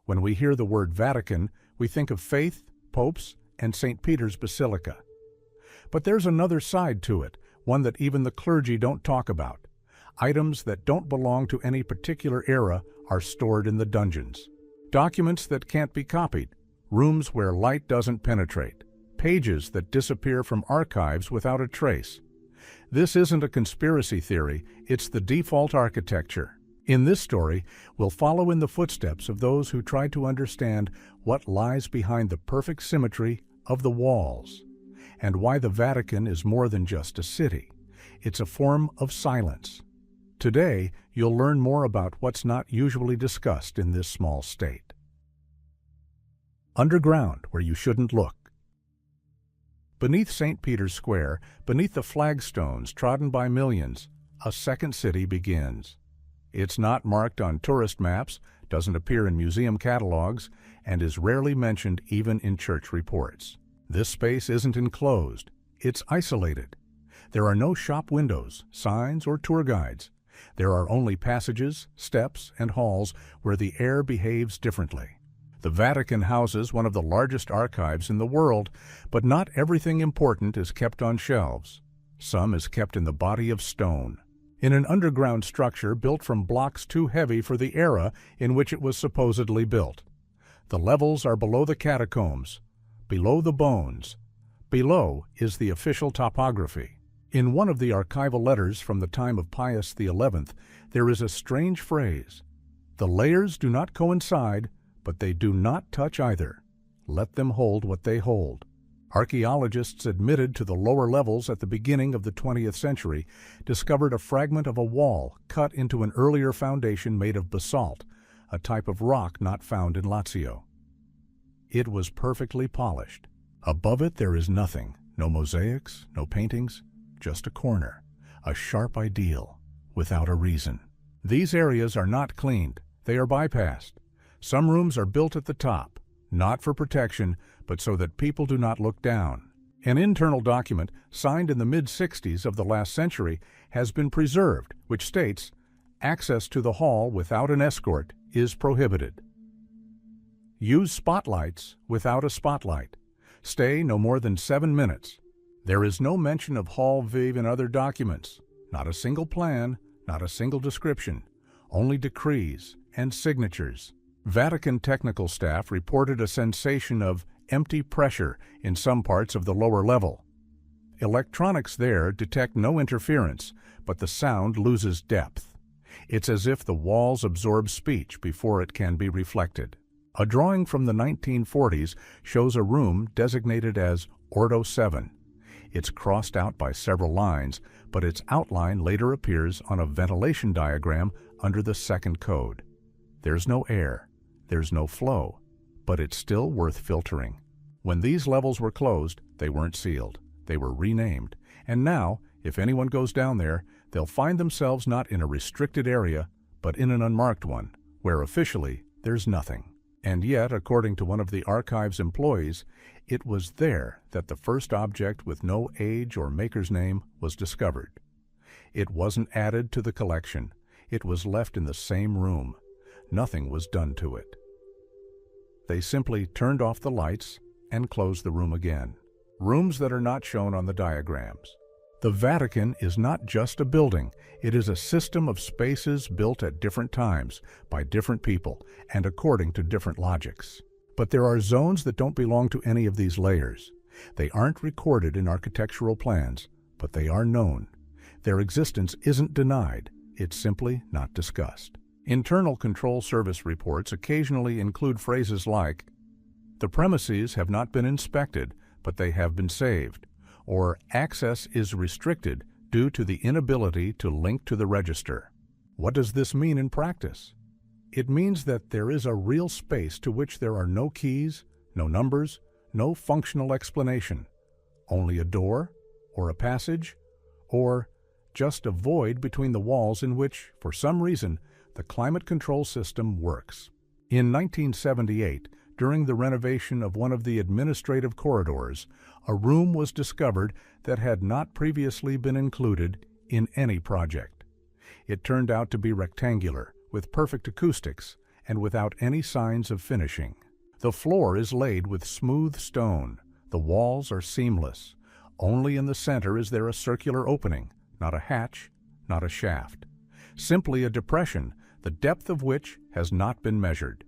When we hear the word Vatican, we think of faith, popes, and St. Peter's Basilica. But there's another side to it, one that even the clergy don't talk about. Items that don't belong to any particular era are stored in the dungeons. Documents that can't be copied, rooms where light doesn't penetrate, pages that disappear from archives without a trace. This isn't a conspiracy theory, it's the default architecture. In this story, we'll follow in the footsteps of those who tried to understand what lies behind the perfect symmetry of the walls, and why the Vatican is more than just a city. It's a form of silence. Today, you'll learn more about what's not usually discussed in this small state. Underground, where you shouldn't look. Beneath St. Peter's Square, beneath the flagstones trodden by millions, a second city begins. It's not marked on tourist maps, doesn't appear in museum catalogs, and is rarely mentioned even in church reports. This space isn't enclosed, it's isolated. There are no shop windows, signs, or tour guides. There are only passages, steps, and halls where the air behaves differently. The Vatican houses one of the largest archives in the world, but not everything important is kept on shelves. Some is kept in the body of stone, in an underground structure built from blocks too heavy for the era in which it was supposedly built. The levels are below the catacombs, below the bones. Below is the official topography. In one of the archival letters from the time of Pius XI, there is a strange phrase: "The layers do not coincide, but they do not touch either. Let them hold what they hold." Archaeologists admitted to the lower levels at the beginning of the 20th century discovered a fragment of a wall cut into an earlier foundation made of basalt, a type of rock not found in Lazio. It was perfectly polished. Above it there is nothing, no mosaics, no paintings, just a corner, a sharp ideal, without a reason. These areas are not cleaned, they are bypassed. Some rooms are built at the top, not for protection, but so that people do not look down. An internal document, signed in the mid-60s of the last century, has been preserved, which states, "Access to the hall without an escort is prohibited. Use spotlights without a spotlight. Stay no more than 7 minutes." There is no mention of Hall Vive in other documents, not a single plan, not a single description, only decrees and signatures. Vatican technical staff reported a sensation of empty pressure in some parts of the lower level. Electronics there detect no interference, but the sound loses depth. It's as if the walls absorb speech before it can be reflected. A drawing from the 1940s shows a room designated as Ordo 7. It's crossed out by several lines, but its outline later appears on a ventilation diagram under the second code. There's no air, there's no flow, but it's still worth filtering. When these levels were closed, they weren't sealed. They were renamed, and now, if anyone goes down there, they'll find themselves not in a restricted area, but in an unmarked one, where officially there's nothing. And yet, according to one of the archive's employees, it was there that the first object with no age or maker's name was discovered. It wasn't added to the collection. It was left in the same room. Nothing was done to it. They simply turned off the lights and closed the room again. Rooms that are not shown on the diagrams. The Vatican is not just a building. It is a system of spaces built at different times, by different people, and according to different logics. But there are zones that don't belong to any of these layers. They aren't recorded in architectural plans, but they are known. Their existence isn't denied, it's simply not discussed. Internal Control Service reports occasionally include phrases like, "The premises have not been inspected, but they have been saved," or "Access is restricted due to the inability to link to the register." What does this mean in practice? It means that there is a real space to which there are no keys, no numbers, no functional explanation, only a door, or a passage, or just a void between the walls in which, for some reason, the climate control system works. In 1978, during the renovation of one of the administrative corridors, a room was discovered that had not previously been included in any project. It turned out to be rectangular, with perfect acoustics, and without any signs of finishing. The floor is laid with smooth stone. The walls are seamless. Only in the center is there a circular opening, not a hatch, not a shaft. Simply a depression, the depth of which has not been measured.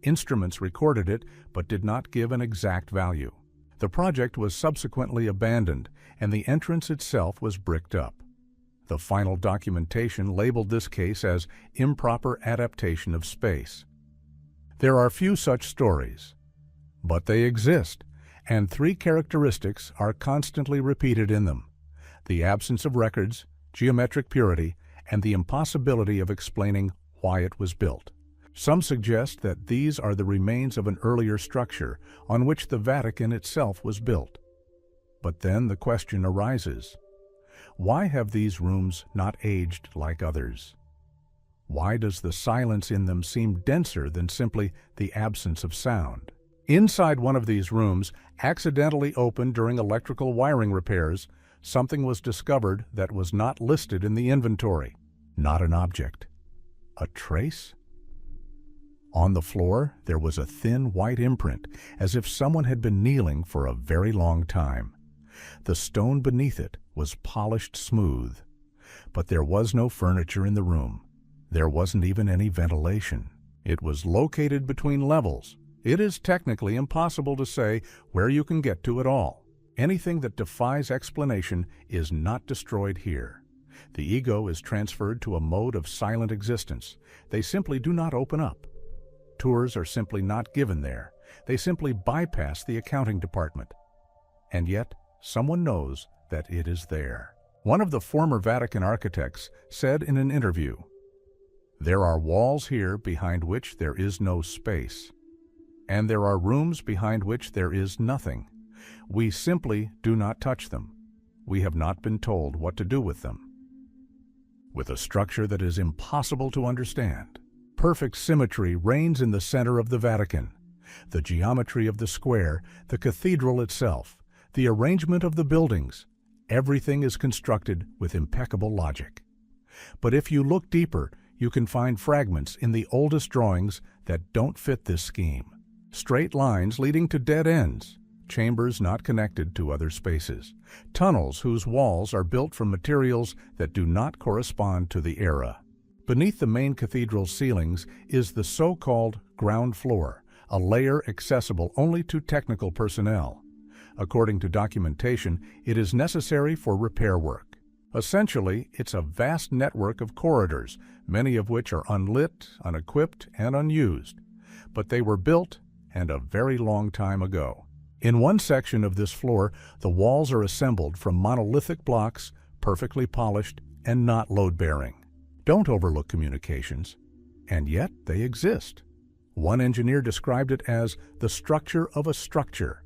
Instruments recorded it, but did not give an exact value. The project was subsequently abandoned, and the entrance itself was bricked up. The final documentation labeled this case as improper adaptation of space. There are few such stories, but they exist, and three characteristics are constantly repeated in them: the absence of records, geometric purity, and the impossibility of explaining why it was built. Some suggest that these are the remains of an earlier structure on which the Vatican itself was built. But then the question arises, why have these rooms not aged like others? Why does the silence in them seem denser than simply the absence of sound? Inside one of these rooms, accidentally opened during electrical wiring repairs, something was discovered that was not listed in the inventory. Not an object. A trace? On the floor, there was a thin white imprint, as if someone had been kneeling for a very long time. The stone beneath it was polished smooth. But there was no furniture in the room. There wasn't even any ventilation. It was located between levels. It is technically impossible to say where you can get to at all. Anything that defies explanation is not destroyed here. The ego is transferred to a mode of silent existence. They simply do not open up. Tours are simply not given there. They simply bypass the accounting department. And yet, someone knows that it is there. One of the former Vatican architects said in an interview, "There are walls here behind which there is no space. And there are rooms behind which there is nothing. We simply do not touch them. We have not been told what to do with them." With a structure that is impossible to understand, perfect symmetry reigns in the center of the Vatican. The geometry of the square, the cathedral itself, the arrangement of the buildings, everything is constructed with impeccable logic. But if you look deeper, you can find fragments in the oldest drawings that don't fit this scheme. Straight lines leading to dead ends, chambers not connected to other spaces, tunnels whose walls are built from materials that do not correspond to the era. Beneath the main cathedral ceilings is the so-called ground floor, a layer accessible only to technical personnel. According to documentation, it is necessary for repair work. Essentially, it's a vast network of corridors, many of which are unlit, unequipped, and unused. But they were built, and a very long time ago. In one section of this floor, the walls are assembled from monolithic blocks, perfectly polished and not load-bearing. Don't overlook communications, and yet they exist. One engineer described it as the structure of a structure,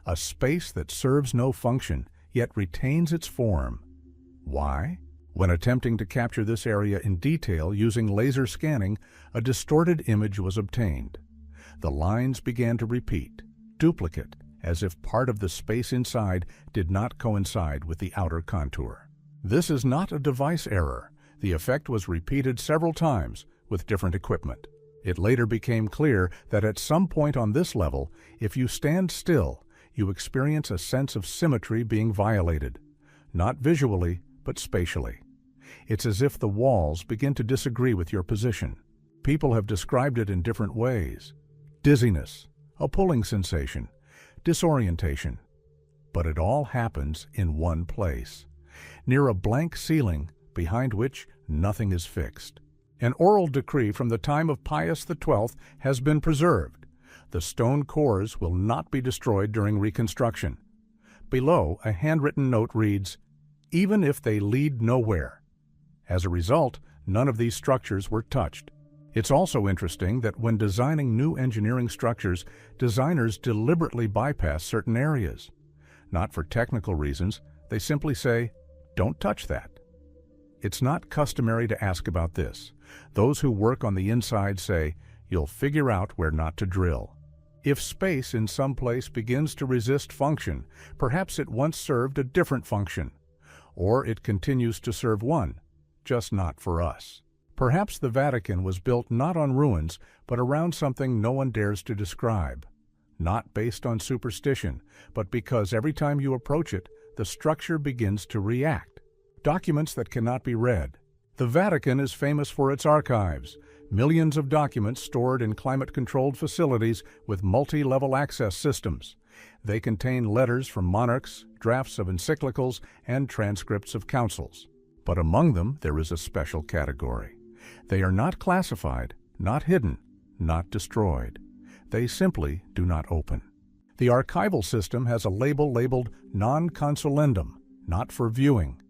a space that serves no function, yet retains its form. Why? When attempting to capture this area in detail using laser scanning, a distorted image was obtained. The lines began to repeat, duplicate, as if part of the space inside did not coincide with the outer contour. This is not a device error. The effect was repeated several times with different equipment. It later became clear that at some point on this level, if you stand still, you experience a sense of symmetry being violated, not visually, but spatially. It's as if the walls begin to disagree with your position. People have described it in different ways. Dizziness, a pulling sensation, disorientation. But it all happens in one place, near a blank ceiling behind which nothing is fixed. An oral decree from the time of Pius XII has been preserved. The stone cores will not be destroyed during reconstruction. Below, a handwritten note reads, "Even if they lead nowhere." As a result, none of these structures were touched. It's also interesting that when designing new engineering structures, designers deliberately bypass certain areas. Not for technical reasons, they simply say, "Don't touch that." It's not customary to ask about this. Those who work on the inside say, "You'll figure out where not to drill." If space in some place begins to resist function, perhaps it once served a different function, or it continues to serve one, just not for us. Perhaps the Vatican was built not on ruins, but around something no one dares to describe. Not based on superstition, but because every time you approach it, the structure begins to react. Documents that cannot be read. The Vatican is famous for its archives, millions of documents stored in climate-controlled facilities with multi-level access systems. They contain letters from monarchs, drafts of encyclicals, and transcripts of councils. But among them, there is a special category. They are not classified, not hidden, not destroyed. They simply do not open. The archival system has a label labeled non-consulendum, not for viewing.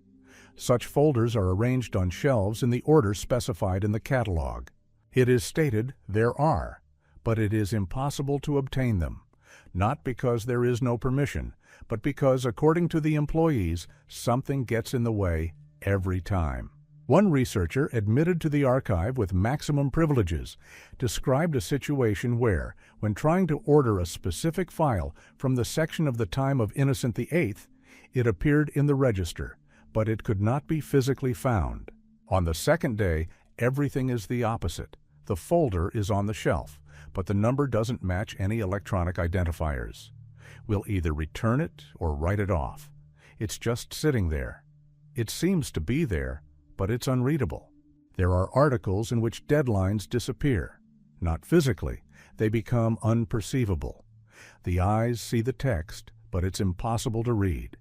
Such folders are arranged on shelves in the order specified in the catalog. It is stated there are, but it is impossible to obtain them, not because there is no permission, but because, according to the employees, something gets in the way every time. One researcher, admitted to the archive with maximum privileges, described a situation where, when trying to order a specific file from the section of the time of Innocent VIII, it appeared in the register, but it could not be physically found. On the second day, everything is the opposite. The folder is on the shelf, but the number doesn't match any electronic identifiers. We'll either return it or write it off. It's just sitting there. It seems to be there, but it's unreadable. There are articles in which deadlines disappear. Not physically, they become unperceivable. The eyes see the text, but it's impossible to read.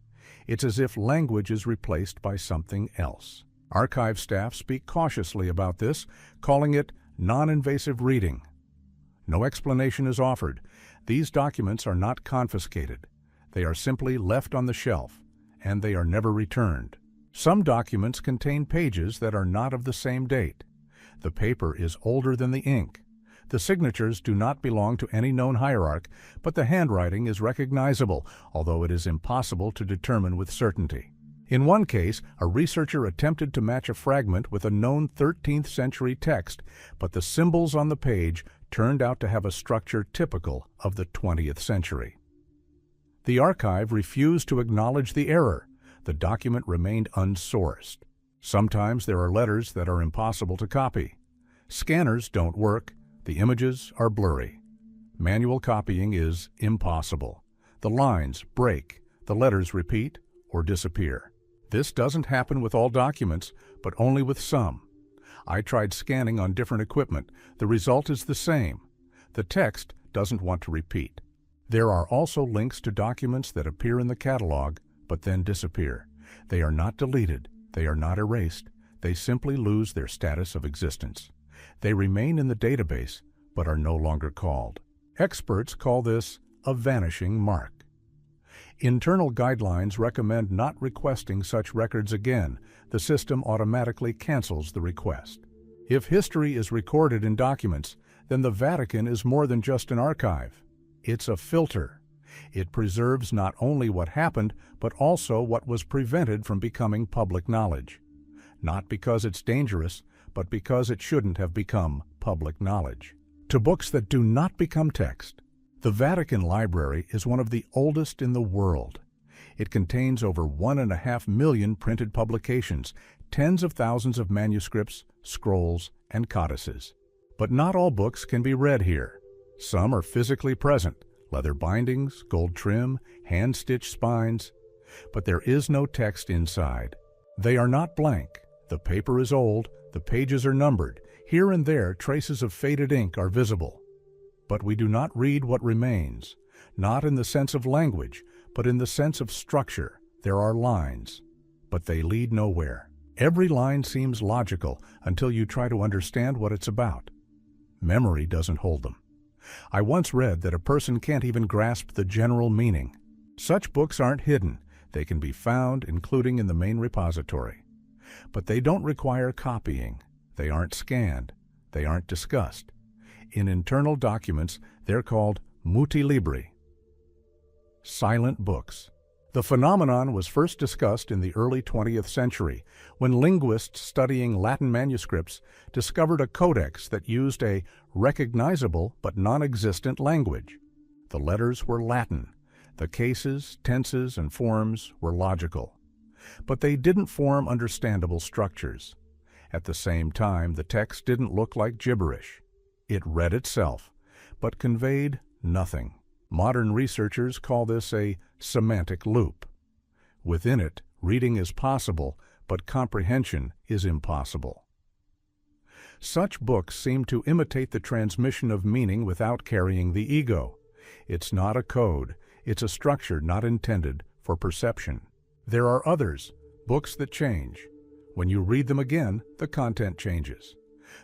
It's as if language is replaced by something else. Archive staff speak cautiously about this, calling it non-invasive reading. No explanation is offered. These documents are not confiscated. They are simply left on the shelf, and they are never returned. Some documents contain pages that are not of the same date. The paper is older than the ink. The signatures do not belong to any known hierarch, but the handwriting is recognizable, although it is impossible to determine with certainty. In one case, a researcher attempted to match a fragment with a known 13th century text, but the symbols on the page turned out to have a structure typical of the 20th century. The archive refused to acknowledge the error. The document remained unsourced. Sometimes there are letters that are impossible to copy. Scanners don't work. The images are blurry. Manual copying is impossible. The lines break. The letters repeat or disappear. This doesn't happen with all documents, but only with some. I tried scanning on different equipment. The result is the same. The text doesn't want to repeat. There are also links to documents that appear in the catalog, but then disappear. They are not deleted. They are not erased. They simply lose their status of existence. They remain in the database, but are no longer called. Experts call this a vanishing mark. Internal guidelines recommend not requesting such records again. The system automatically cancels the request. If history is recorded in documents, then the Vatican is more than just an archive. It's a filter. It preserves not only what happened, but also what was prevented from becoming public knowledge. Not because it's dangerous, but because it shouldn't have become public knowledge. To books that do not become text. The Vatican Library is one of the oldest in the world. It contains over 1.5 million printed publications, tens of thousands of manuscripts, scrolls, and codices. But not all books can be read here. Some are physically present, leather bindings, gold trim, hand-stitched spines, but there is no text inside. They are not blank. The paper is old, the pages are numbered. Here and there, traces of faded ink are visible. But we do not read what remains, not in the sense of language, but in the sense of structure. There are lines, but they lead nowhere. Every line seems logical until you try to understand what it's about. Memory doesn't hold them. I once read that a person can't even grasp the general meaning. Such books aren't hidden. They can be found, including in the main repository. But they don't require copying. They aren't scanned. They aren't discussed. In internal documents, they're called muti libri, silent books. The phenomenon was first discussed in the early 20th century when linguists studying Latin manuscripts discovered a codex that used a recognizable but non-existent language. The letters were Latin. The cases, tenses, and forms were logical. But they didn't form understandable structures. At the same time, the text didn't look like gibberish. It read itself, but conveyed nothing. Modern researchers call this a semantic loop. Within it, reading is possible, but comprehension is impossible. Such books seem to imitate the transmission of meaning without carrying the ego. It's not a code, it's a structure not intended for perception. There are others, books that change. When you read them again, the content changes.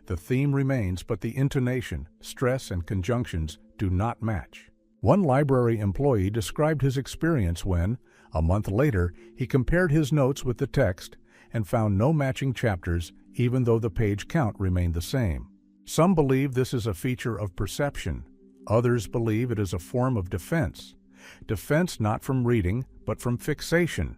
The theme remains, but the intonation, stress, and conjunctions do not match. One library employee described his experience when, a month later, he compared his notes with the text and found no matching chapters, even though the page count remained the same. Some believe this is a feature of perception. Others believe it is a form of defense. Defense not from reading, but from fixation.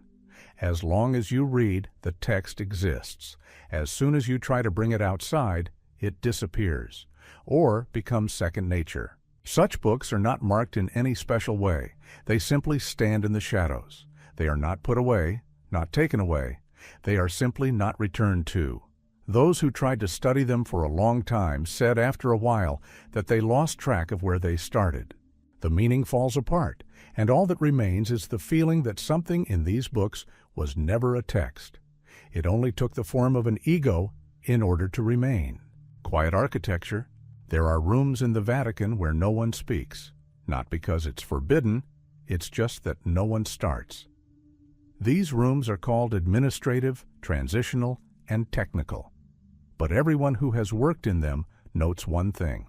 As long as you read, the text exists. As soon as you try to bring it outside, it disappears, or becomes second nature. Such books are not marked in any special way. They simply stand in the shadows. They are not put away, not taken away. They are simply not returned to. Those who tried to study them for a long time said after a while that they lost track of where they started. The meaning falls apart, and all that remains is the feeling that something in these books was never a text. It only took the form of an ego in order to remain. Quiet architecture. There are rooms in the Vatican where no one speaks, not because it's forbidden, it's just that no one starts. These rooms are called administrative, transitional, and technical. But everyone who has worked in them notes one thing.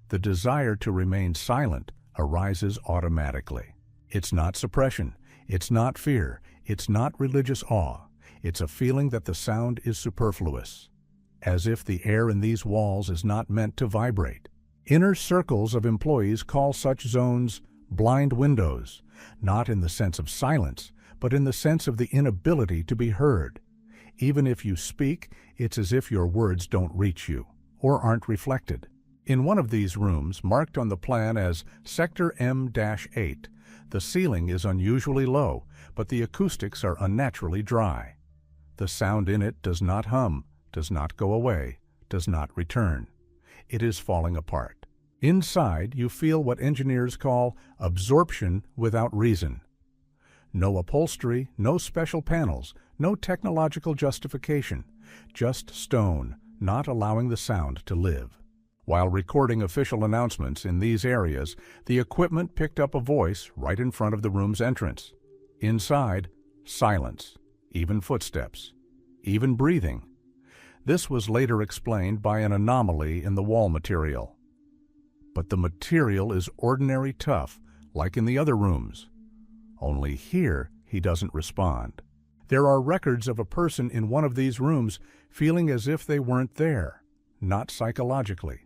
The desire to remain silent arises automatically. It's not suppression, it's not fear, it's not religious awe. It's a feeling that the sound is superfluous, as if the air in these walls is not meant to vibrate. Inner circles of employees call such zones blind windows, not in the sense of silence, but in the sense of the inability to be heard. Even if you speak, it's as if your words don't reach you, or aren't reflected. In one of these rooms, marked on the plan as Sector M-8, the ceiling is unusually low, but the acoustics are unnaturally dry. The sound in it does not hum, does not go away, does not return. It is falling apart. Inside, you feel what engineers call absorption without reason. No upholstery, no special panels, no technological justification, just stone, not allowing the sound to live. While recording official announcements in these areas, the equipment picked up a voice right in front of the room's entrance. Inside, silence, even footsteps, even breathing. This was later explained by an anomaly in the wall material. But the material is ordinary tough, like in the other rooms. Only here, he doesn't respond. There are records of a person in one of these rooms feeling as if they weren't there, not psychologically,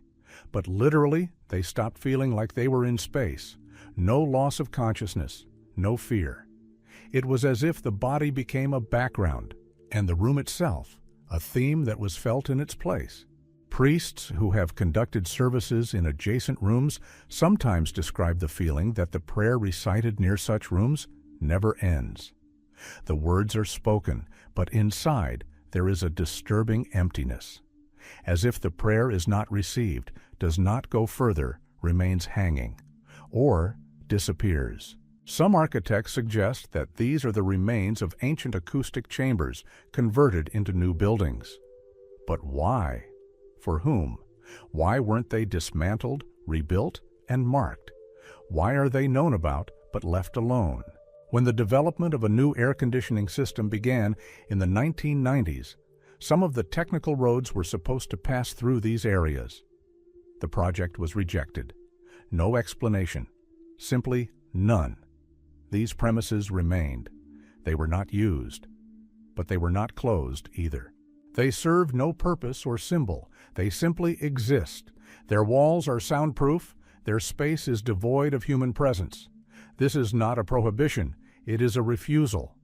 but literally they stopped feeling like they were in space. No loss of consciousness, no fear. It was as if the body became a background, and the room itself, a theme that was felt in its place. Priests who have conducted services in adjacent rooms sometimes describe the feeling that the prayer recited near such rooms never ends. The words are spoken, but inside there is a disturbing emptiness, as if the prayer is not received, does not go further, remains hanging, or disappears. Some architects suggest that these are the remains of ancient acoustic chambers converted into new buildings. But why? For whom? Why weren't they dismantled, rebuilt, and marked? Why are they known about but left alone? When the development of a new air conditioning system began in the 1990s, some of the technical roads were supposed to pass through these areas. The project was rejected. No explanation. Simply none. These premises remained. They were not used, but they were not closed either. They serve no purpose or symbol. They simply exist. Their walls are soundproof. Their space is devoid of human presence. This is not a prohibition. It is a refusal.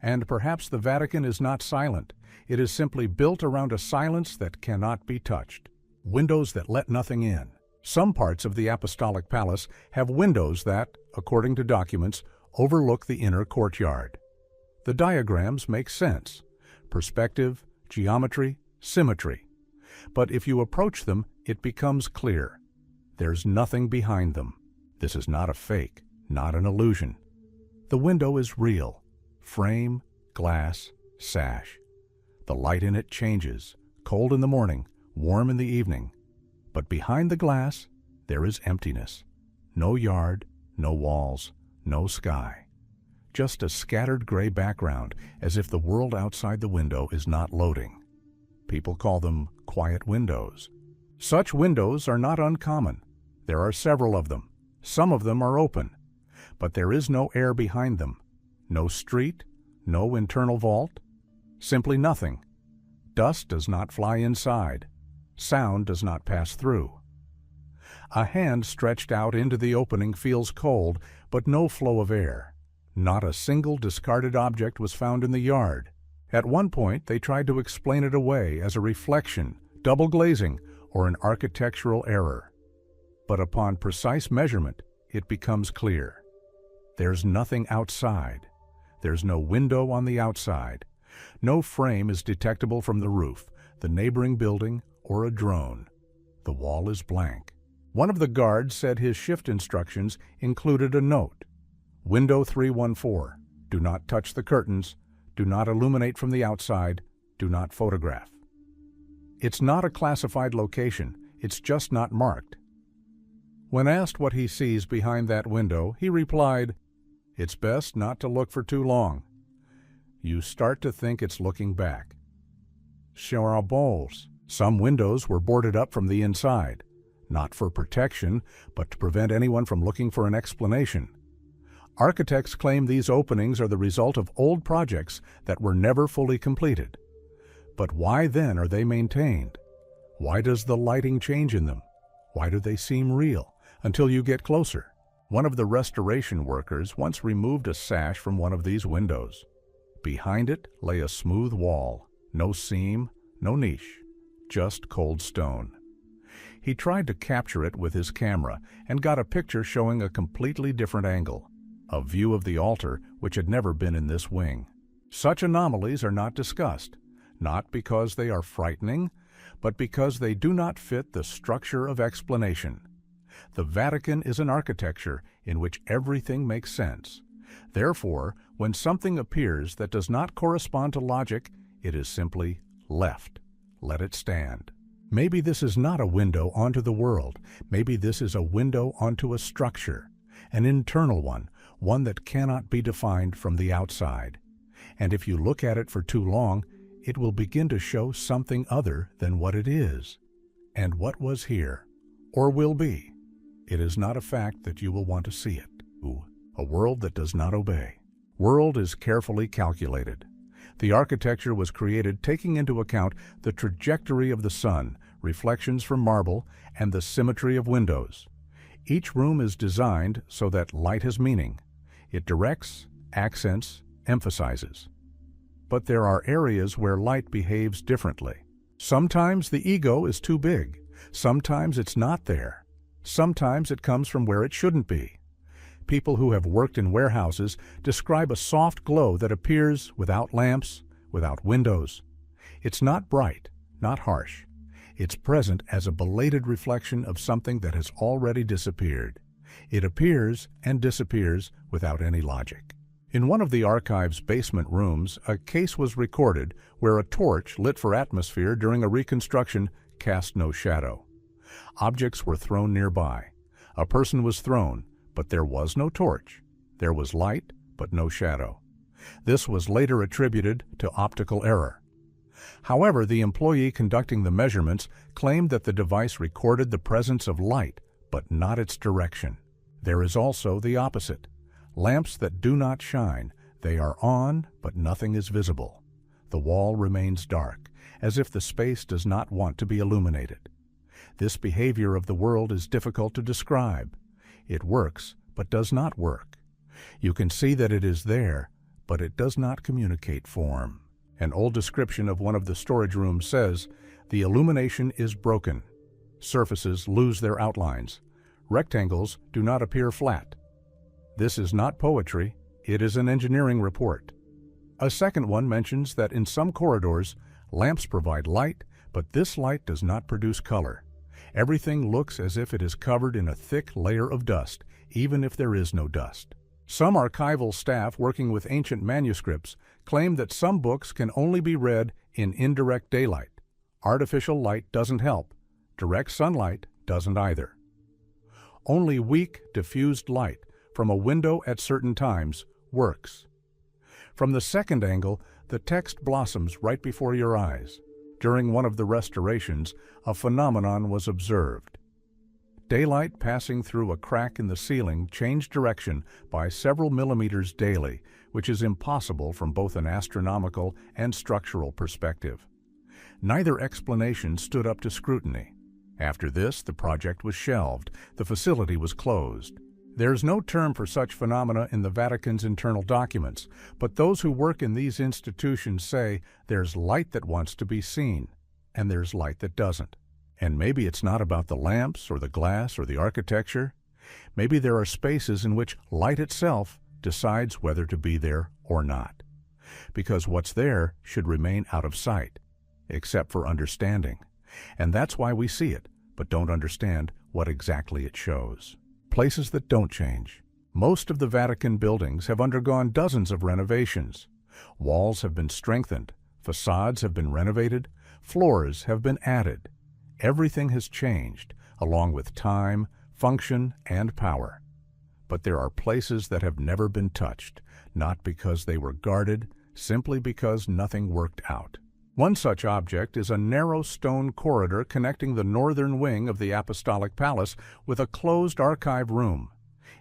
And perhaps the Vatican is not silent. It is simply built around a silence that cannot be touched. Windows that let nothing in. Some parts of the Apostolic Palace have windows that, according to documents, overlook the inner courtyard. The diagrams make sense. Perspective, geometry, symmetry. But if you approach them, it becomes clear. There's nothing behind them. This is not a fake, not an illusion. The window is real. Frame, glass, sash. The light in it changes, cold in the morning, warm in the evening. But behind the glass, there is emptiness. No yard, no walls, no sky. Just a scattered gray background, as if the world outside the window is not loading. People call them quiet windows. Such windows are not uncommon. There are several of them. Some of them are open. But there is no air behind them. No street, no internal vault. Simply nothing. Dust does not fly inside. Sound does not pass through. A hand stretched out into the opening feels cold, but no flow of air. Not a single discarded object was found in the yard. At one point, they tried to explain it away as a reflection, double glazing, or an architectural error. But upon precise measurement, it becomes clear. There's nothing outside. There's no window on the outside. No frame is detectable from the roof, the neighboring building, or a drone. The wall is blank. One of the guards said his shift instructions included a note. Window 314. Do not touch the curtains. Do not illuminate from the outside. Do not photograph. It's not a classified location. It's just not marked. When asked what he sees behind that window, he replied, "It's best not to look for too long. You start to think it's looking back." Charabols. Some windows were boarded up from the inside, not for protection, but to prevent anyone from looking for an explanation. Architects claim these openings are the result of old projects that were never fully completed. But why then are they maintained? Why does the lighting change in them? Why do they seem real until you get closer? One of the restoration workers once removed a sash from one of these windows. Behind it lay a smooth wall, no seam, no niche, just cold stone. He tried to capture it with his camera and got a picture showing a completely different angle, a view of the altar which had never been in this wing. Such anomalies are not discussed, not because they are frightening, but because they do not fit the structure of explanation. The Vatican is an architecture in which everything makes sense. Therefore, when something appears that does not correspond to logic, it is simply left. Let it stand. Maybe this is not a window onto the world. Maybe this is a window onto a structure, an internal one, one that cannot be defined from the outside. And if you look at it for too long, it will begin to show something other than what it is. And what was here, or will be, it is not a fact that you will want to see it. A world that does not obey. World is carefully calculated. The architecture was created taking into account the trajectory of the sun, reflections from marble, and the symmetry of windows. Each room is designed so that light has meaning. It directs, accents, emphasizes. But there are areas where light behaves differently. Sometimes the ego is too big. Sometimes it's not there. Sometimes it comes from where it shouldn't be. People who have worked in warehouses describe a soft glow that appears without lamps, without windows. It's not bright, not harsh. It's present as a belated reflection of something that has already disappeared. It appears and disappears without any logic. In one of the archive's basement rooms, a case was recorded where a torch lit for atmosphere during a reconstruction cast no shadow. Objects were thrown nearby. A person was thrown, but there was no torch. There was light, but no shadow. This was later attributed to optical error. However, the employee conducting the measurements claimed that the device recorded the presence of light, but not its direction. There is also the opposite. Lamps that do not shine. They are on, but nothing is visible. The wall remains dark, as if the space does not want to be illuminated. This behavior of the world is difficult to describe. It works, but does not work. You can see that it is there, but it does not communicate form. An old description of one of the storage rooms says, "The illumination is broken. Surfaces lose their outlines. Rectangles do not appear flat." This is not poetry, it is an engineering report. A second one mentions that in some corridors, lamps provide light, But this light does not produce color. Everything looks as if it is covered in a thick layer of dust, even if there is no dust. Some archival staff working with ancient manuscripts claim that some books can only be read in indirect daylight. Artificial light doesn't help. Direct sunlight doesn't either. Only weak, diffused light from a window at certain times works. From the second angle, the text blossoms right before your eyes. During one of the restorations, a phenomenon was observed. Daylight passing through a crack in the ceiling changed direction by several millimeters daily, which is impossible from both an astronomical and structural perspective. Neither explanation stood up to scrutiny. After this, the project was shelved. The facility was closed. There's no term for such phenomena in the Vatican's internal documents, but those who work in these institutions say there's light that wants to be seen, and there's light that doesn't. And maybe it's not about the lamps or the glass or the architecture. Maybe there are spaces in which light itself decides whether to be there or not. Because what's there should remain out of sight, except for understanding. And that's why we see it, but don't understand what exactly it shows. Places that don't change. Most of the Vatican buildings have undergone dozens of renovations. Walls have been strengthened, facades have been renovated, floors have been added. Everything has changed, along with time, function, and power. But there are places that have never been touched, not because they were guarded, simply because nothing worked out. One such object is a narrow stone corridor connecting the northern wing of the Apostolic Palace with a closed archive room.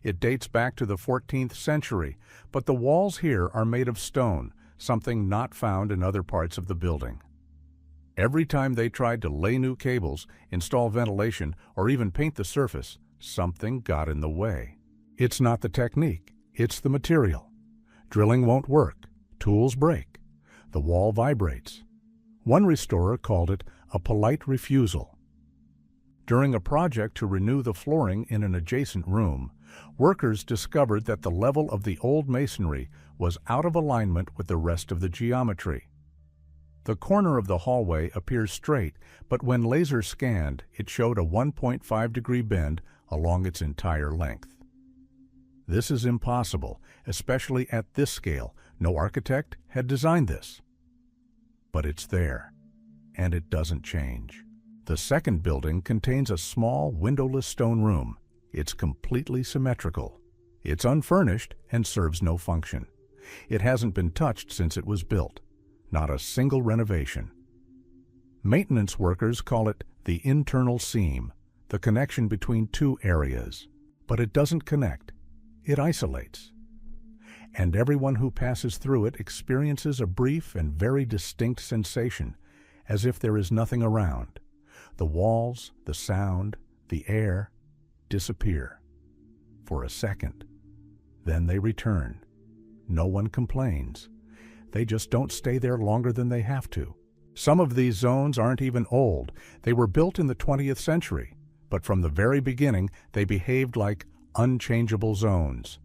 It dates back to the 14th century, but the walls here are made of stone, something not found in other parts of the building. Every time they tried to lay new cables, install ventilation, or even paint the surface, something got in the way. It's not the technique, it's the material. Drilling won't work, tools break, the wall vibrates. One restorer called it a polite refusal. During a project to renew the flooring in an adjacent room, workers discovered that the level of the old masonry was out of alignment with the rest of the geometry. The corner of the hallway appears straight, but when laser scanned, it showed a 1.5-degree bend along its entire length. This is impossible, especially at this scale. No architect had designed this. But it's there, and it doesn't change. The second building contains a small, windowless stone room. It's completely symmetrical. It's unfurnished and serves no function. It hasn't been touched since it was built. Not a single renovation. Maintenance workers call it the internal seam, the connection between two areas. But it doesn't connect. It isolates. And everyone who passes through it experiences a brief and very distinct sensation, as if there is nothing around. The walls, the sound, the air disappear for a second. Then they return. No one complains. They just don't stay there longer than they have to. Some of these zones aren't even old. They were built in the 20th century, but from the very beginning they behaved like unchangeable zones.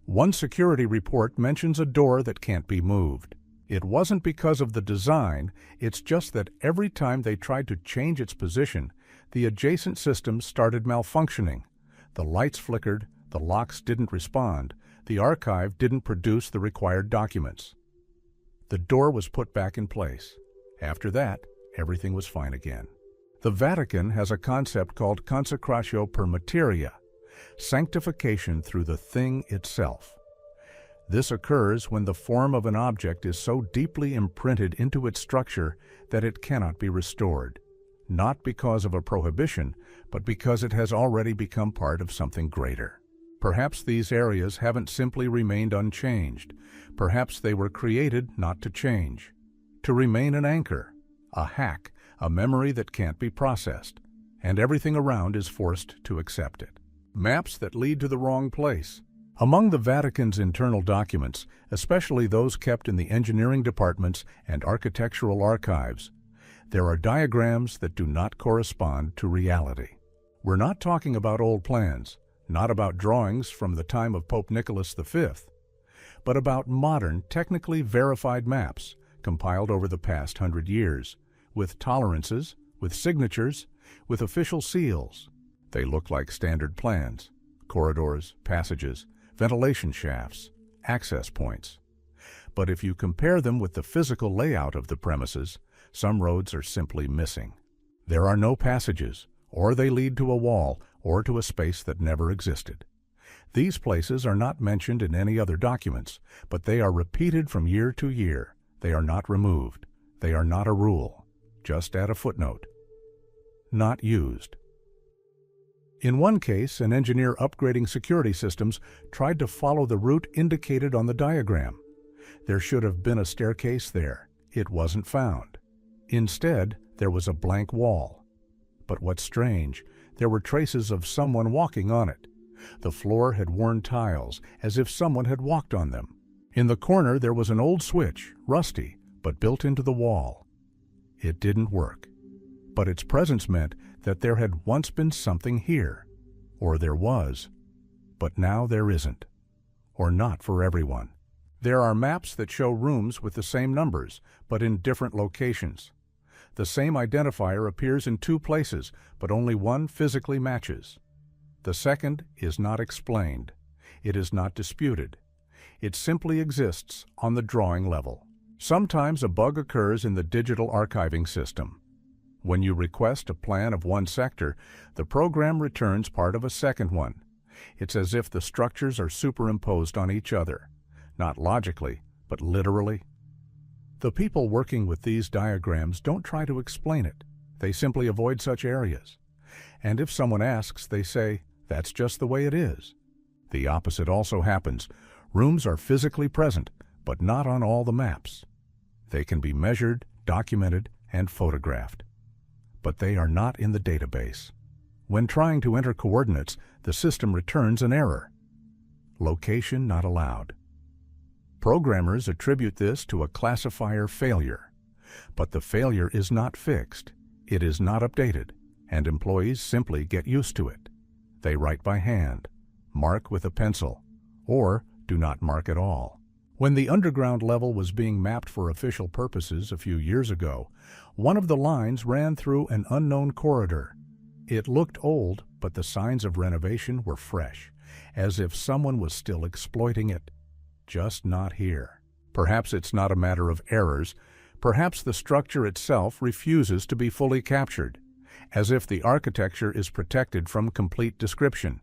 One security report mentions a door that can't be moved. It wasn't because of the design, it's just that every time they tried to change its position, the adjacent systems started malfunctioning. The lights flickered, the locks didn't respond, the archive didn't produce the required documents. The door was put back in place. After that, everything was fine again. The Vatican has a concept called consecratio per materia, sanctification through the thing itself. This occurs when the form of an object is so deeply imprinted into its structure that it cannot be restored, not because of a prohibition, but because it has already become part of something greater. Perhaps these areas haven't simply remained unchanged. Perhaps they were created not to change, to remain an anchor, a hack, a memory that can't be processed, and everything around is forced to accept it. Maps that lead to the wrong place. Among the Vatican's internal documents, especially those kept in the engineering departments and architectural archives, there are diagrams that do not correspond to reality. We're not talking about old plans, not about drawings from the time of Pope Nicholas V, but about modern, technically verified maps compiled over the past 100 years, with tolerances, with signatures, with official seals. They look like standard plans: corridors, passages, ventilation shafts, access points. But if you compare them with the physical layout of the premises, some roads are simply missing. There are no passages, or they lead to a wall or to a space that never existed. These places are not mentioned in any other documents, but they are repeated from year to year. They are not removed. They are not a rule. Just add a footnote. Not used. In one case, an engineer upgrading security systems tried to follow the route indicated on the diagram. There should have been a staircase there. It wasn't found. Instead, there was a blank wall. But what's strange, there were traces of someone walking on it. The floor had worn tiles, as if someone had walked on them. In the corner there was an old switch, rusty, but built into the wall. It didn't work. But its presence meant that there had once been something here. Or there was. But now there isn't. Or not for everyone. There are maps that show rooms with the same numbers, but in different locations. The same identifier appears in two places, but only one physically matches. The second is not explained. It is not disputed. It simply exists on the drawing level. Sometimes a bug occurs in the digital archiving system. When you request a plan of one sector, the program returns part of a second one. It's as if the structures are superimposed on each other. Not logically, but literally. The people working with these diagrams don't try to explain it. They simply avoid such areas. And if someone asks, they say, "That's just the way it is." The opposite also happens. Rooms are physically present, but not on all the maps. They can be measured, documented, and photographed. But they are not in the database. When trying to enter coordinates, the system returns an error. Location not allowed. Programmers attribute this to a classifier failure. But the failure is not fixed. It is not updated, and employees simply get used to it. They write by hand, mark with a pencil, or do not mark at all. When the underground level was being mapped for official purposes a few years ago, one of the lines ran through an unknown corridor. It looked old, but the signs of renovation were fresh, as if someone was still exploiting it. Just not here. Perhaps it's not a matter of errors. Perhaps the structure itself refuses to be fully captured, as if the architecture is protected from complete description,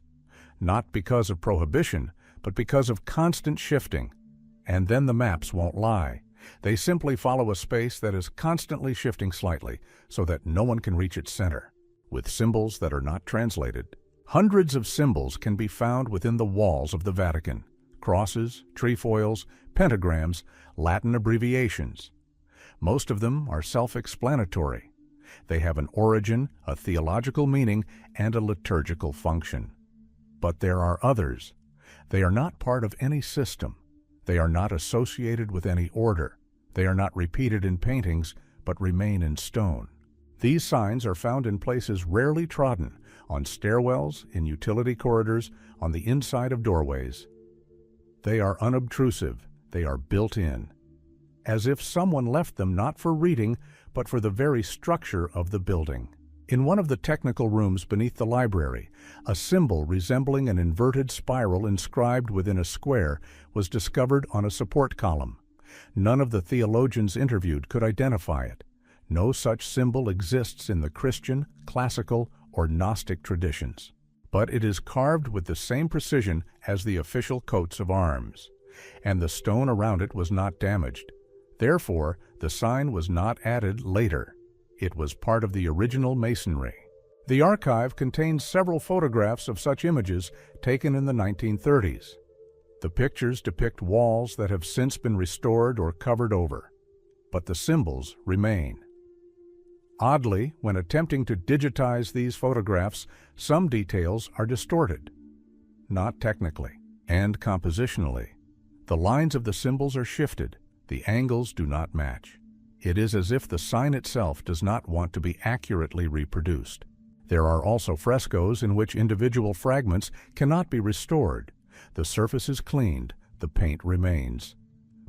not because of prohibition, but because of constant shifting. And then the maps won't lie. They simply follow a space that is constantly shifting slightly, so that no one can reach its center, with symbols that are not translated. Hundreds of symbols can be found within the walls of the Vatican. Crosses, trefoils, pentagrams, Latin abbreviations. Most of them are self-explanatory. They have an origin, a theological meaning, and a liturgical function. But there are others. They are not part of any system. They are not associated with any order. They are not repeated in paintings, but remain in stone. These signs are found in places rarely trodden, on stairwells, in utility corridors, on the inside of doorways. They are unobtrusive. They are built in, as if someone left them not for reading, but for the very structure of the building. In one of the technical rooms beneath the library, a symbol resembling an inverted spiral inscribed within a square was discovered on a support column. None of the theologians interviewed could identify it. No such symbol exists in the Christian, classical, or Gnostic traditions. But it is carved with the same precision as the official coats of arms, and the stone around it was not damaged. Therefore, the sign was not added later. It was part of the original masonry. The archive contains several photographs of such images taken in the 1930s. The pictures depict walls that have since been restored or covered over, but the symbols remain. Oddly, when attempting to digitize these photographs, some details are distorted. Not technically, and compositionally. The lines of the symbols are shifted. The angles do not match. It is as if the sign itself does not want to be accurately reproduced. There are also frescoes in which individual fragments cannot be restored. The surface is cleaned, the paint remains.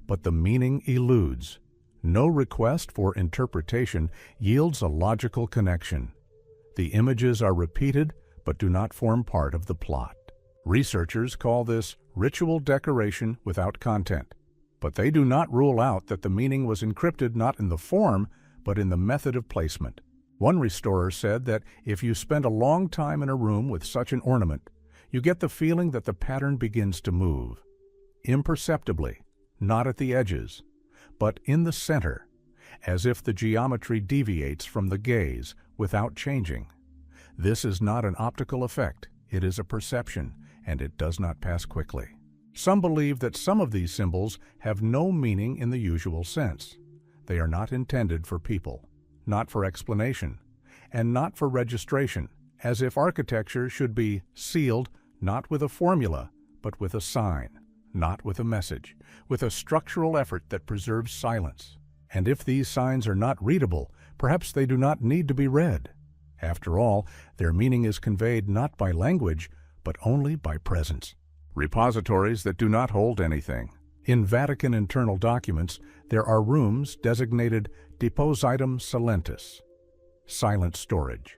But the meaning eludes. No request for interpretation yields a logical connection. The images are repeated but do not form part of the plot. Researchers call this ritual decoration without content, but they do not rule out that the meaning was encrypted not in the form, but in the method of placement. One restorer said that if you spend a long time in a room with such an ornament, you get the feeling that the pattern begins to move, imperceptibly, not at the edges, but in the center, as if the geometry deviates from the gaze without changing. This is not an optical effect, it is a perception, and it does not pass quickly. Some believe that some of these symbols have no meaning in the usual sense. They are not intended for people, not for explanation, and not for registration, as if architecture should be sealed not with a formula, but with a sign, not with a message, with a structural effort that preserves silence. And if these signs are not readable, perhaps they do not need to be read. After all, their meaning is conveyed not by language, but only by presence. Repositories that do not hold anything. In Vatican internal documents, there are rooms designated Depositum Silentis, silent storage.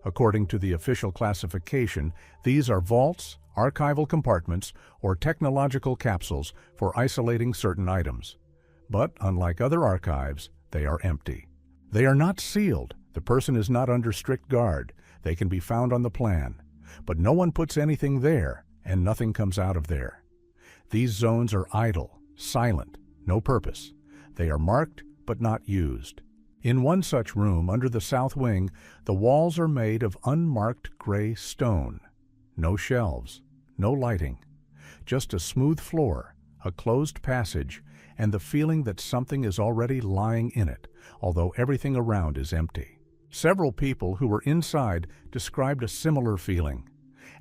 According to the official classification, these are vaults, archival compartments, or technological capsules for isolating certain items. But, unlike other archives, they are empty. They are not sealed. The person is not under strict guard. They can be found on the plan. But no one puts anything there, and nothing comes out of there. These zones are idle, silent, no purpose. They are marked, but not used. In one such room, under the south wing, the walls are made of unmarked gray stone. No shelves, no lighting. Just a smooth floor, a closed passage, and the feeling that something is already lying in it, although everything around is empty. Several people who were inside described a similar feeling,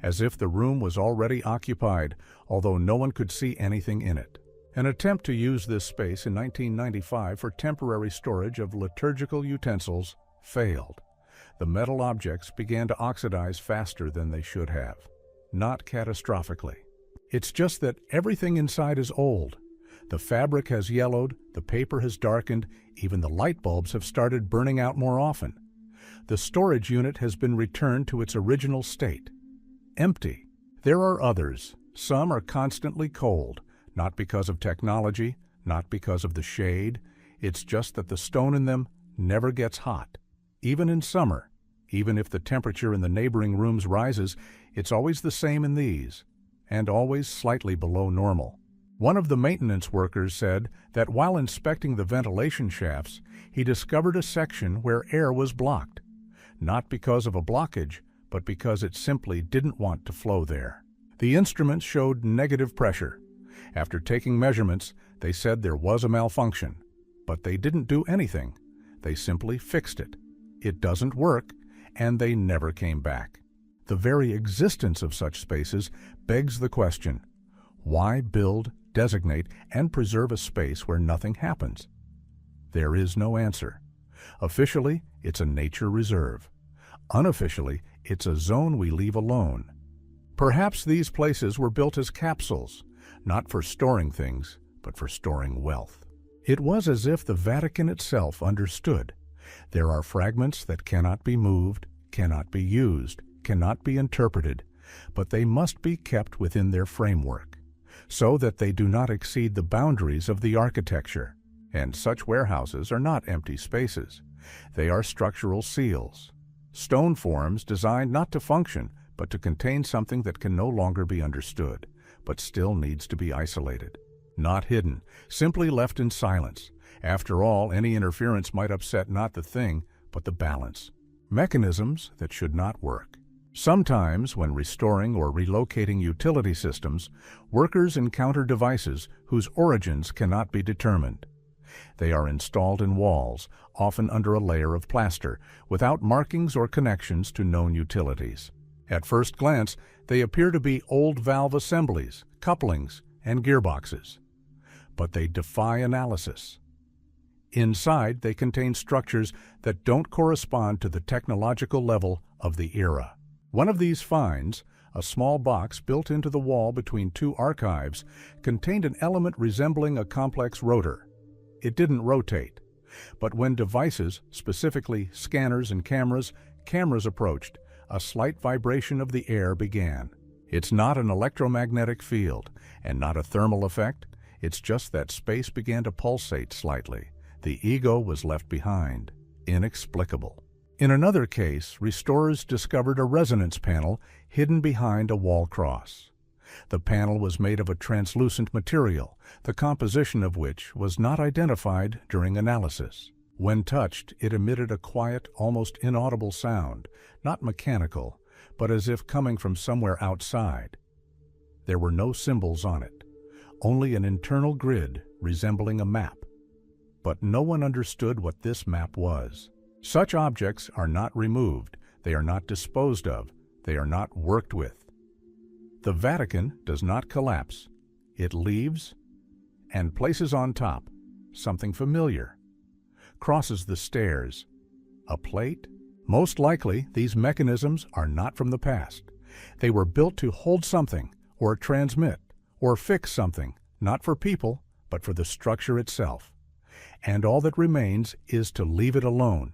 as if the room was already occupied, although no one could see anything in it. An attempt to use this space in 1995 for temporary storage of liturgical utensils failed. The metal objects began to oxidize faster than they should have. Not catastrophically. It's just that everything inside is old. The fabric has yellowed, the paper has darkened, even the light bulbs have started burning out more often. The storage unit has been returned to its original state. Empty. There are others. Some are constantly cold, not because of technology, not because of the shade. It's just that the stone in them never gets hot. Even in summer, even if the temperature in the neighboring rooms rises, it's always the same in these, and always slightly below normal. One of the maintenance workers said that while inspecting the ventilation shafts, he discovered a section where air was blocked, not because of a blockage, but because it simply didn't want to flow there. The instruments showed negative pressure. After taking measurements, they said there was a malfunction, but they didn't do anything. They simply fixed it. It doesn't work, and they never came back. The very existence of such spaces begs the question, why build, designate, and preserve a space where nothing happens? There is no answer. Officially, it's a nature reserve. Unofficially, it's a zone we leave alone. Perhaps these places were built as capsules, not for storing things, but for storing wealth. It was as if the Vatican itself understood. There are fragments that cannot be moved, cannot be used, cannot be interpreted, but they must be kept within their framework, so that they do not exceed the boundaries of the architecture. And such warehouses are not empty spaces. They are structural seals, stone forms designed not to function, but to contain something that can no longer be understood, but still needs to be isolated. Not hidden, simply left in silence. After all, any interference might upset not the thing, but the balance. Mechanisms that should not work. Sometimes, when restoring or relocating utility systems, workers encounter devices whose origins cannot be determined. They are installed in walls, often under a layer of plaster, without markings or connections to known utilities. At first glance, they appear to be old valve assemblies, couplings, and gearboxes. But they defy analysis. Inside, they contain structures that don't correspond to the technological level of the era. One of these finds, a small box built into the wall between two archives, contained an element resembling a complex rotor. It didn't rotate. But when devices, specifically scanners and cameras approached, a slight vibration of the air began. It's not an electromagnetic field, and not a thermal effect. It's just that space began to pulsate slightly. The ego was left behind. Inexplicable. In another case, restorers discovered a resonance panel hidden behind a wall cross. The panel was made of a translucent material, the composition of which was not identified during analysis. When touched, it emitted a quiet, almost inaudible sound, not mechanical, but as if coming from somewhere outside. There were no symbols on it, only an internal grid resembling a map. But no one understood what this map was. Such objects are not removed, they are not disposed of, they are not worked with. The Vatican does not collapse. It leaves and places on top something familiar. Crosses the stairs. A plate? Most likely, these mechanisms are not from the past. They were built to hold something, or transmit, or fix something, not for people, but for the structure itself. And all that remains is to leave it alone.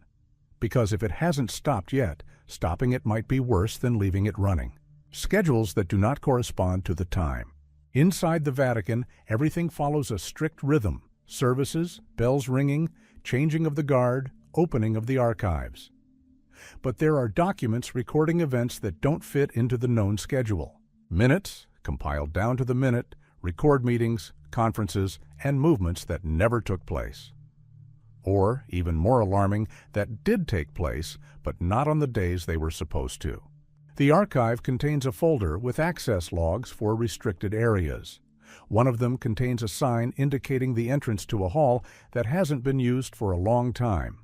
Because if it hasn't stopped yet, stopping it might be worse than leaving it running. Schedules that do not correspond to the time. Inside the Vatican, everything follows a strict rhythm. Services, bells ringing, changing of the guard, opening of the archives. But there are documents recording events that don't fit into the known schedule. Minutes, compiled down to the minute, record meetings, conferences, and movements that never took place. Or, even more alarming, that did take place, but not on the days they were supposed to. The archive contains a folder with access logs for restricted areas. One of them contains a sign indicating the entrance to a hall that hasn't been used for a long time.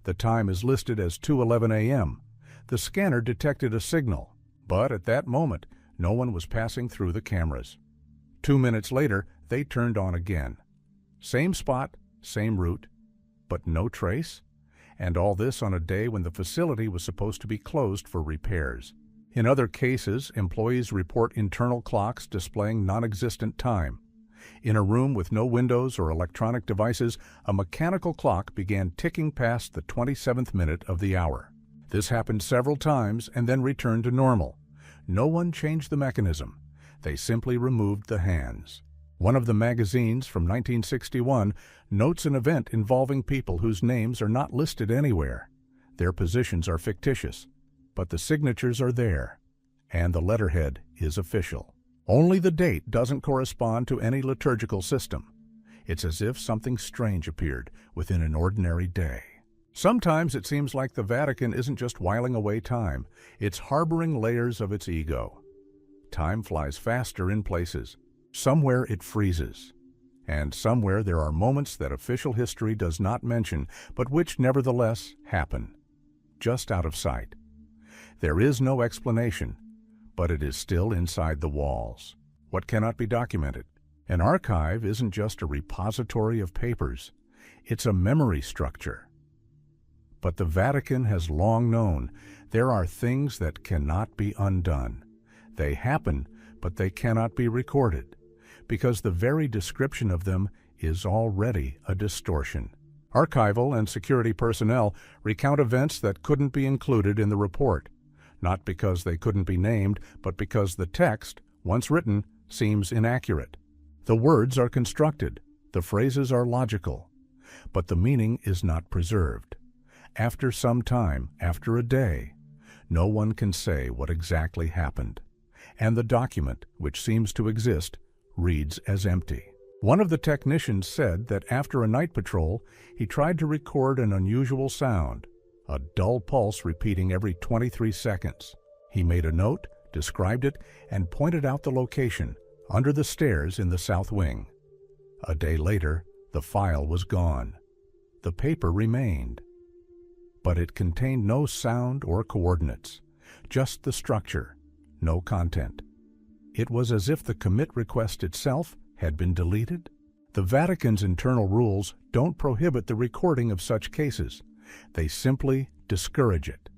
The time is listed as 2:11 a.m. The scanner detected a signal, but at that moment, no one was passing through the cameras. 2 minutes later, they turned on again. Same spot, same route, but no trace? And all this on a day when the facility was supposed to be closed for repairs. In other cases, employees report internal clocks displaying non-existent time. In a room with no windows or electronic devices, a mechanical clock began ticking past the 27th minute of the hour. This happened several times and then returned to normal. No one changed the mechanism. They simply removed the hands. One of the magazines from 1961 notes an event involving people whose names are not listed anywhere. Their positions are fictitious, but the signatures are there, and the letterhead is official. Only the date doesn't correspond to any liturgical system. It's as if something strange appeared within an ordinary day. Sometimes it seems like the Vatican isn't just whiling away time, it's harboring layers of its ego. Time flies faster in places. Somewhere it freezes. And somewhere there are moments that official history does not mention, but which nevertheless happen, just out of sight. There is no explanation, but it is still inside the walls. What cannot be documented? An archive isn't just a repository of papers. It's a memory structure. But the Vatican has long known there are things that cannot be undone. They happen, but they cannot be recorded, because the very description of them is already a distortion. Archival and security personnel recount events that couldn't be included in the report, not because they couldn't be named, but because the text, once written, seems inaccurate. The words are constructed, the phrases are logical, but the meaning is not preserved. After some time, after a day, no one can say what exactly happened, and the document, which seems to exist, reads as empty. One of the technicians said that after a night patrol, he tried to record an unusual sound, a dull pulse repeating every 23 seconds. He made a note, described it, and pointed out the location, under the stairs in the south wing. A day later, the file was gone. The paper remained. But it contained no sound or coordinates, just the structure, no content. It was as if the commit request itself had been deleted. The Vatican's internal rules don't prohibit the recording of such cases. They simply discourage it.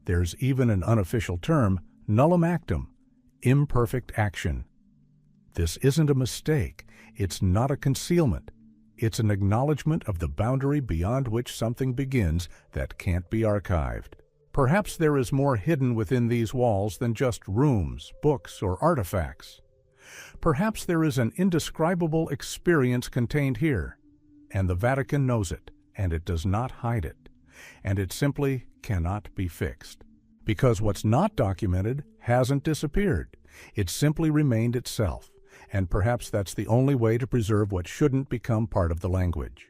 There's even an unofficial term, nullum actum, imperfect action. This isn't a mistake. It's not a concealment. It's an acknowledgement of the boundary beyond which something begins that can't be archived. Perhaps there is more hidden within these walls than just rooms, books, or artifacts. Perhaps there is an indescribable experience contained here, and the Vatican knows it, and it does not hide it, and it simply cannot be fixed. Because what's not documented hasn't disappeared. It simply remained itself, and perhaps that's the only way to preserve what shouldn't become part of the language.